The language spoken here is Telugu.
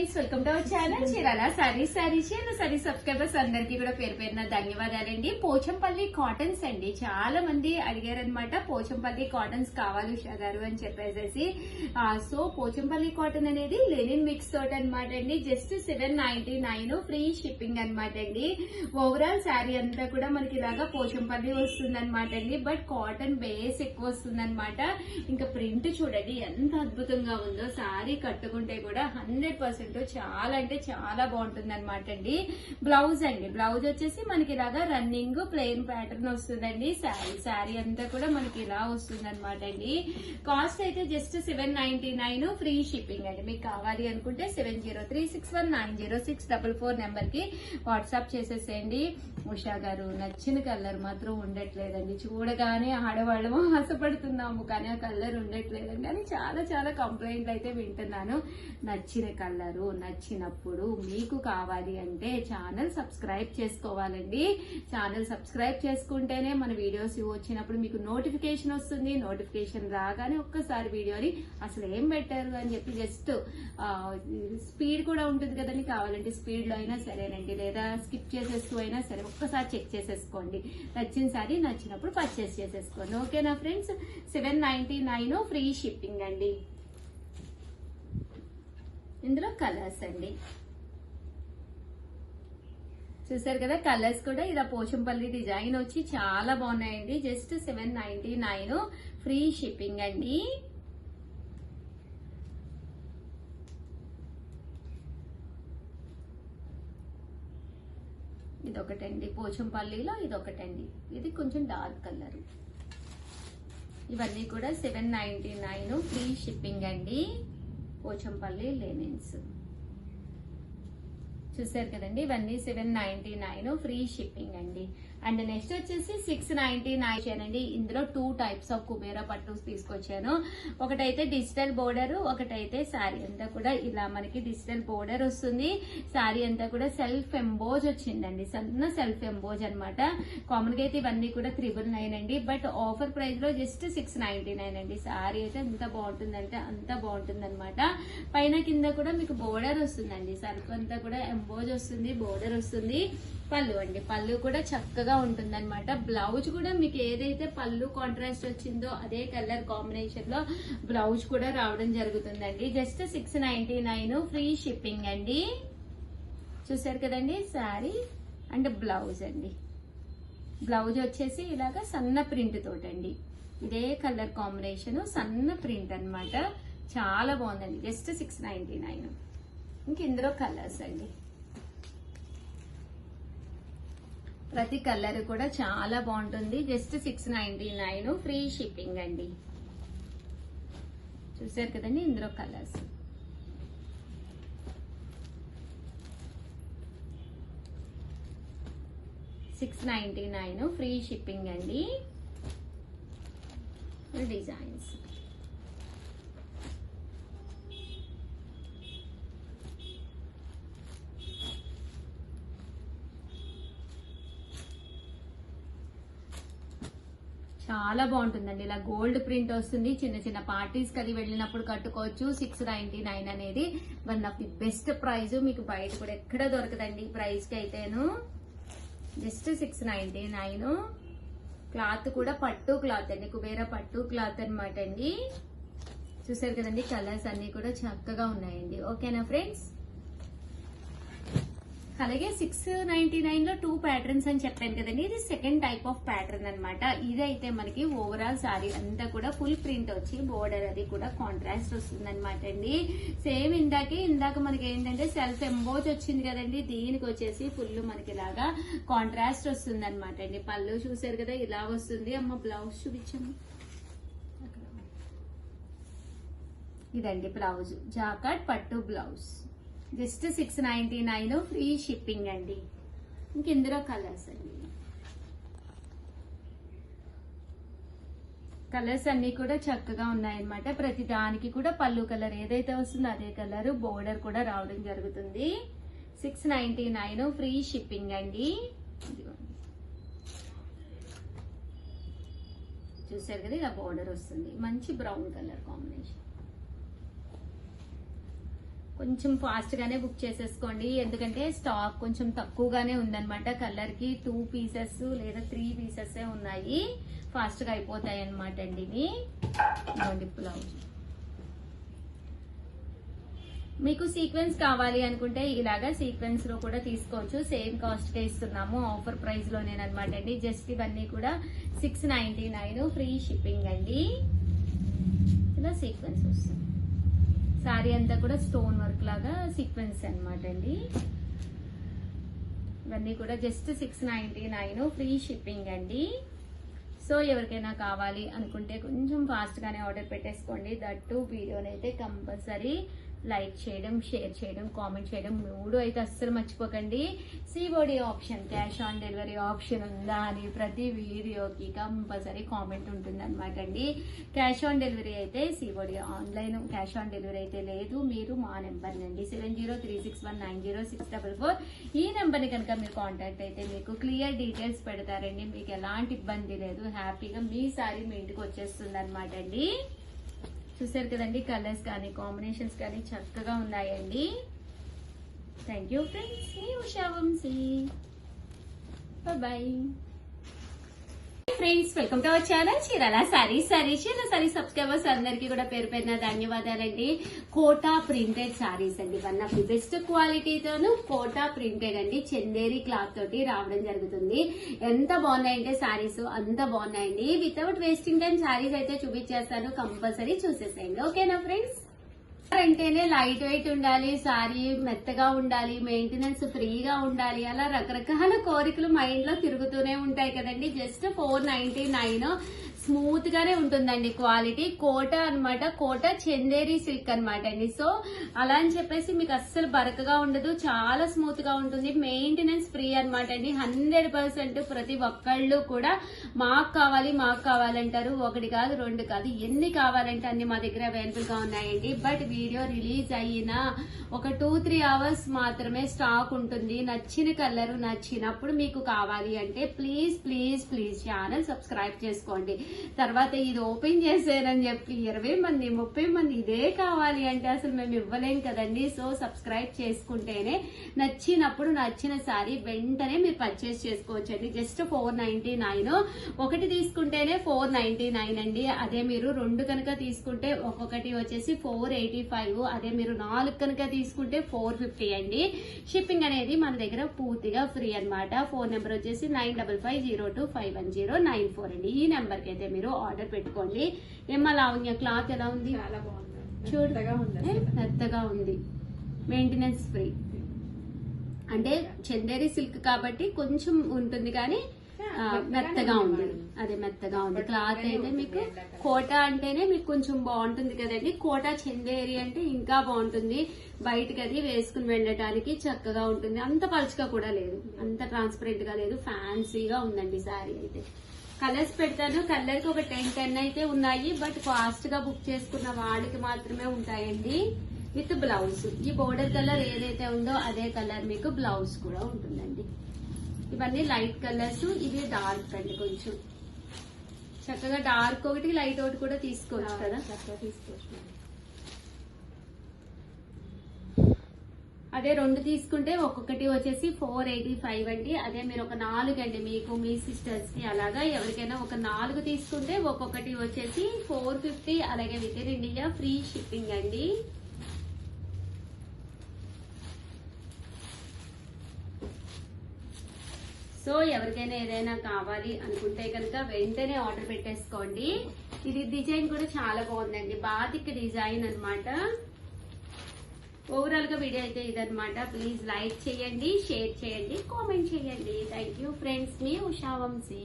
Friends, welcome to our channel Chirala saris. Sorry subscribers అందరికీ కూడా పేరు పేరున ధన్యవాదాలండి. పోచంపల్లి కాటన్స్ అండి, చాలా మంది అడిగారనమాట. పోచంపల్లి కాటన్స్ కావాలి ఉషా గారు అని చెప్పేసి. సో పోచంపల్లి కాటన్ అనేది లెనిన్ మిక్స్ తోటి అనమాట అండి. జస్ట్ 799 ఫ్రీ షిప్పింగ్ అనమాట అండి. ఓవరాల్ శారీ అంతా కూడా మనకి ఇలాగా పోచంపల్లి వస్తుంది అనమాట అండి. బట్ కాటన్ బేస్ ఎక్కువ వస్తుంది అనమాట. ఇంకా ప్రింట్ చూడండి ఎంత అద్భుతంగా ఉందో. శారీ కట్టుకుంటే కూడా 100% చాలా అంటే చాలా బాగుంటుంది అనమాట అండి. బ్లౌజ్ అండి, బ్లౌజ్ వచ్చేసి మనకి ఇలాగా రన్నింగ్ ప్లెయిన్ ప్యాటర్న్ వస్తుందండి. శారీ అంతా కూడా మనకి ఇలా వస్తుంది అనమాట అండి. కాస్ట్ అయితే జస్ట్ 799 ఫ్రీ షిప్పింగ్ అండి. మీకు కావాలి అనుకుంటే 7036190644 నెంబర్ కి వాట్సాప్ చేసేసేయండి. ఉషా గారు నచ్చిన కలర్ మాత్రం ఉండట్లేదండి. చూడగానే ఆడవాళ్ళము ఆశపడుతున్నాము కానీ ఆ కలర్ ఉండట్లేదండి అని చాలా చాలా కంప్లైంట్లు అయితే వింటున్నాను. నచ్చిన కలరు నచ్చినప్పుడు మీకు కావాలి అంటే ఛానల్ సబ్స్క్రైబ్ చేసుకోవాలండి. ఛానల్ సబ్స్క్రైబ్ చేసుకుంటేనే మన వీడియోస్ వచ్చినప్పుడు మీకు నోటిఫికేషన్ వస్తుంది. నోటిఫికేషన్ రాగానే ఒక్కసారి వీడియోని అసలు ఏం పెట్టారు అని చెప్పి జస్ట్ స్పీడ్ కూడా ఉంటుంది కదండి. కావాలంటే స్పీడ్ లో అయినా సరేనండి, లేదా స్కిప్ చేసేస్తూ అయినా సరే ఒక్కసారి చెక్ చేసేసుకోండి. నచ్చిన సారీ నచ్చినప్పుడు పర్చేస్ చేసేసుకోండి. ఓకేనా ఫ్రెండ్స్? 799 ఫ్రీ షిప్పింగ్ అండి. ఇందులో కలర్స్ అండి, చూసారు కదా. కలర్స్ కూడా ఇలా పోచంపల్లి డిజైన్ వచ్చి చాలా బాగున్నాయండి. జస్ట్ 799 ఫ్రీ షిప్పింగ్ అండి. ఇదొకటండి పోచంపల్లిలో, ఇదొకటండి. ఇది కొంచెం డార్క్ కలర్. ఇవన్నీ కూడా 799 ఫ్రీ షిప్పింగ్ అండి. పోచంపల్లి లెనిన్స్ చూసారు కదండి. ఇవన్నీ 799 ఫ్రీ షిప్పింగ్ అండి. అండ్ నెక్స్ట్ వచ్చేసి 699 అండి. ఇందులో 2 టైప్స్ ఆఫ్ కుబేరా పట్టు తీసుకొచ్చాను. ఒకటైతే డిజిటల్ బోర్డర్, ఒకటైతే శారీ అంతా కూడా ఇలా మనకి డిజిటల్ బోర్డర్ వస్తుంది. శారీ అంతా కూడా సెల్ఫ్ ఎంబోజ్ వచ్చిందండి, సన్న సెల్ఫ్ ఎంబోజ్ అనమాట. కామన్ గా అయితే ఇవన్నీ కూడా 999 అండి. బట్ ఆఫర్ ప్రైస్ లో జస్ట్ 699 అండి. శారీ అయితే ఎంత బాగుంటుందంటే అంత బాగుంటుంది అనమాట. పైన కింద కూడా మీకు బోర్డర్ వస్తుందండి. సెల్ఫ్ అంతా కూడా ఎంబోజ్ వస్తుంది, బోర్డర్ వస్తుంది. పళ్ళు అండి, పళ్ళు కూడా చక్కగా ఉంటుంది అనమాట. బ్లౌజ్ కూడా మీకు ఏదైతే పళ్ళు కాంట్రాస్ట్ వచ్చిందో అదే కలర్ కాంబినేషన్ లో బ్లౌజ్ కూడా రావడం జరుగుతుందండి. జస్ట్ 699 ఫ్రీ షిప్పింగ్ అండి. చూసారు కదండి శారీ అండ్ బ్లౌజ్ అండి. బ్లౌజ్ వచ్చేసి ఇలాగా సన్న ప్రింట్ తోటండి. ఇదే కలర్ కాంబినేషన్ సన్న ప్రింట్ అన్నమాట. చాలా బాగుందండి. జస్ట్ 699. ఇంక ఇందులో కలర్స్ అండి. ప్రతి కలర్ కూడా చాలా బాగుంటుంది. జస్ట్ 699 ఫ్రీ షిప్పింగ్ అండి. చూసారు కదండి ఇందులో కలర్స్. $699 ఫ్రీ షిప్పింగ్ అండి. డిజైన్స్ చాలా బాగుంటుందండి. ఇలా గోల్డ్ ప్రింట్ వస్తుంది. చిన్న చిన్న పార్టీస్ కది వెళ్ళినప్పుడు కట్టుకోవచ్చు. 699 అనేది one of the best price. మీకు బయట కూడా ఎక్కడ దొరకదండి ఈ ప్రైస్ కి అయితేను. జస్ట్ 699. క్లాత్ కూడా పట్టు క్లాత్ అండి, కుబేరా పట్టు క్లాత్ అనమాట అండి. చూసారు కదండి కలర్స్ అన్ని కూడా చక్కగా ఉన్నాయండి. ఓకేనా ఫ్రెండ్స్? అలాగే 699 లో 2 ప్యాటర్న్స్ అని చెప్పాను కదండి. ఇది సెకండ్ టైప్ ఆఫ్ ప్యాటర్న్ అనమాట. ఇదైతే మనకి ఓవరాల్ సారీ అంతా కూడా ఫుల్ ప్రింట్ వచ్చి బోర్డర్ అది కూడా కాంట్రాస్ట్ వస్తుంది అనమాట అండి. సేమ్ ఇందాక మనకి ఏంటంటే సెల్ఫ్ ఎంబోజ్ వచ్చింది కదండి. దీనికి వచ్చేసి ఫుల్ మనకి ఇలాగా కాంట్రాస్ట్ వస్తుంది అనమాట అండి. పళ్ళు చూసారు కదా ఇలా వస్తుంది. అమ్మ బ్లౌజ్ చూపించము. ఇదండి బ్లౌజ్, జాకాట్ పట్టు బ్లౌజ్. జస్ట్ 699 ఫ్రీ షిప్పింగ్ అండి. ఇంక ఇందులో కలర్స్ అండి. కలర్స్ అన్ని కూడా చక్కగా ఉన్నాయన్నమాట. ప్రతి దానికి కూడా పళ్ళు కలర్ ఏదైతే వస్తుందో అదే కలర్, బోర్డర్ కూడా రావడం జరుగుతుంది. 699 ఫ్రీ షిప్పింగ్ అండి. చూసారు కదా ఇలా బోర్డర్ వస్తుంది. మంచి బ్రౌన్ కలర్ కాంబినేషన్. కొంచెం ఫాస్ట్ గానే బుక్ చేసేసుకోండి, ఎందుకంటే స్టాక్ కొంచెం తక్కువగానే ఉందన్నమాట. కలర్ కి 2 పీసెస్ లేదా 3 పీసెస్ ఉన్నాయి, ఫాస్ట్ గా అయిపోతాయి అనమాట అండి. ఇవి బ్లౌజ్. మీకు సీక్వెన్స్ కావాలి అనుకుంటే ఇలాగా సీక్వెన్స్ లో కూడా తీసుకోవచ్చు, సేమ్ కాస్ట్ కే ఇస్తున్నాము, ఆఫర్ ప్రైస్ లోనేనమాట అండి. జస్ట్ ఇవన్నీ కూడా 699 ఫ్రీ షిప్పింగ్ అండి. ఇలా సీక్వెన్స్ వస్తుంది, సారీ అంతా కూడా స్టోన్ వర్క్ లాగా సీక్వెన్స్ అన్నమాట అండి. ఇవన్నీ కూడా జస్ట్ 699 ఫ్రీ షిప్పింగ్ అండి. సో ఎవరికైనా కావాలి అనుకుంటే కొంచెం ఫాస్ట్ గానే ఆర్డర్ పెట్టేసుకోండి. దట్టు వీడియోనైతే కంపల్సరీ లైక్ చేయడం, షేర్ చేయడం, కామెంట్ చేయడం 3 అయితే అస్సలు మర్చిపోకండి. COD option, cash on delivery option ఉందా అని ప్రతి వీడియోకి కంపల్సరీ కామెంట్ ఉంటుంది అనమాట అండి. క్యాష్ ఆన్ డెలివరీ అయితే COD online, cash on delivery అయితే లేదు. మీరు మా నెంబర్ నండి 7036190644 ఈ నెంబర్ ని కనుక మీరు కాంటాక్ట్ అయితే మీకు క్లియర్ డీటెయిల్స్ పెడతారండి. మీకు ఎలాంటి ఇబ్బంది లేదు, హ్యాపీగా మీ సారీ మీ ఇంటికి వచ్చేస్తుంది అనమాట అండి. చూసారు కదండి, కలర్స్ కానీ కాంబినేషన్స్ కానీ చక్కగా ఉన్నాయండి. థ్యాంక్ యూ ఫ్రెండ్స్, మీ Usha Vamshi. Bye friends, welcome to our channel Chirala sarees. Chirala sarees subscribers అందరికీ కూడా పేరు పేరున ధన్యవాదాలండి. కోటా ప్రింటెడ్ సారీస్ అండి, వన్ ఆఫ్ ది బెస్ట్ క్వాలిటీతోను కోటా ప్రింటెడ్ అండి, చందేరి క్లాత్ తోటి రావడం జరుగుతుంది. ఎంత బాగున్నాయంటే సారీస్ అంత బాగున్నాయండి. వితౌట్ వేస్టింగ్ టైం సారీస్ అయితే చూపించేస్తాను, కంపల్సరీ చూసేసేయండి. ఓకేనా ఫ్రెండ్స్? అంటేనే లైట్ వెయిట్ ఉండాలి, సారీ మెత్తగా ఉండాలి, మెయింటెనెన్స్ ఫ్రీగా ఉండాలి, అలా రకరకాల కోరికలు మైండ్ లో తిరుగుతూనే ఉంటాయి కదండి. జస్ట్ 499 స్మూత్ గానే ఉంటుందండి క్వాలిటీ. కోట అన్నమాట, కోట చందేరి సిల్క్ అన్నమాట అండి. సో అలా అని చెప్పేసి మీకు అస్సలు బరకగా ఉండదు, చాలా స్మూత్ గా ఉంటుంది, మెయింటెనెన్స్ ఫ్రీ అన్నమాట అండి. 100% ప్రతి ఒక్కళ్ళు కూడా మాకు కావాలంటారు. 1 కాదు 2 కాదు, ఎన్ని కావాలంటే అన్ని మా దగ్గర అవైలబుల్ గా ఉన్నాయండి. బట్ వీడియో రిలీజ్ అయిన ఒక 2-3 అవర్స్ మాత్రమే స్టాక్ ఉంటుంది. నచ్చిన కలర్ నచ్చినప్పుడు మీకు కావాలి అంటే please please please channel subscribe చేసుకోండి. తర్వాత ఇది ఓపెన్ చేసారని చెప్పి 20 మంది 30 మంది ఇదే కావాలి అంటే అసలు మేము ఇవ్వలేం కదండి. సో సబ్స్క్రైబ్ చేసుకుంటేనే నచ్చినప్పుడు నచ్చిన సారీ వెంటనే మీరు పర్చేస్ చేసుకోవచ్చు అండి. జస్ట్ 499, ఒకటి తీసుకుంటేనే 499 అండి. అదే మీరు 2 కనుక తీసుకుంటే ఒక్కొక్కటి వచ్చేసి 485, అదే మీరు 4 కనుక తీసుకుంటే 450 అండి. షిప్పింగ్ అనేది మన దగ్గర పూర్తిగా ఫ్రీ అన్నమాట. ఫోన్ నెంబర్ వచ్చేసి 9550251094 అండి. ఈ నెంబర్ కి అయితే మీరు ఆర్డర్ పెట్టుకోండి. ఏమా లావణ్య, క్లాత్ ఎలా ఉంది? చాలా బాగుంది, చూడు మెత్తగా ఉంది, మెయింటెనెన్స్ ఫ్రీ. అంటే చందేరి సిల్క్ కాబట్టి కొంచెం ఉంటుంది కానీ మెత్తగా ఉంది, అదే మెత్తగా ఉంది. క్లాత్ అయితే మీకు కోట అంటేనే మీకు కొంచెం బాగుంటుంది కదండి. కోట చందేరి అంటే ఇంకా బాగుంటుంది, బయటకి అది వేసుకుని వెళ్ళటానికి చక్కగా ఉంటుంది. అంత పలుచగా కూడా లేదు, అంత ట్రాన్స్పరెంట్ గా లేదు, ఫ్యాన్సీగా ఉందండి సారీ అయితే. కలర్స్ పెడతాను, కలర్ కి ఒక 10 అయితే ఉన్నాయి. బట్ ఫాస్ట్ గా బుక్ చేసుకున్న వాళ్ళకి మాత్రమే ఉంటాయండి, విత్ బ్లౌజ్. ఈ బోర్డర్ కలర్ ఏదైతే ఉందో అదే కలర్ మీకు బ్లౌజ్ కూడా ఉంటుందండి. ఇవన్నీ లైట్ కలర్స్, ఇది డార్క్ అండి. కొంచెం చక్కగా డార్క్ ఒకటి లైట్ ఒకటి కూడా తీసుకోవచ్చు కదా, చక్కగా తీసుకోవచ్చు. అదే 2 తీసుకుంటే ఒక్కొక్కటి వచ్చేసి 485 అండి. అదే మీరు ఒక 4 అండి, మీకు మీ సిస్టర్స్ కి అలాగా ఎవరికైనా ఒక 4 తీసుకుంటే ఒక్కొక్కటి వచ్చేసి 450. అలాగే with in India free shipping అండి. సో ఎవరికైనా ఏదైనా కావాలి అనుకుంటే కనుక వెంటనే ఆర్డర్ పెట్టేసుకోండి. ఇది డిజైన్ కూడా చాలా బాగుందండి, బాతిక్ డిజైన్ అన్నమాట. ఓవరాల్ గా వీడియో అయితే ఇదన్నమాట. ప్లీజ్ లైక్ చేయండి, షేర్ చేయండి, కామెంట్ చేయండి. థ్యాంక్ యూ ఫ్రెండ్స్, మీ ఉషా వంశీ.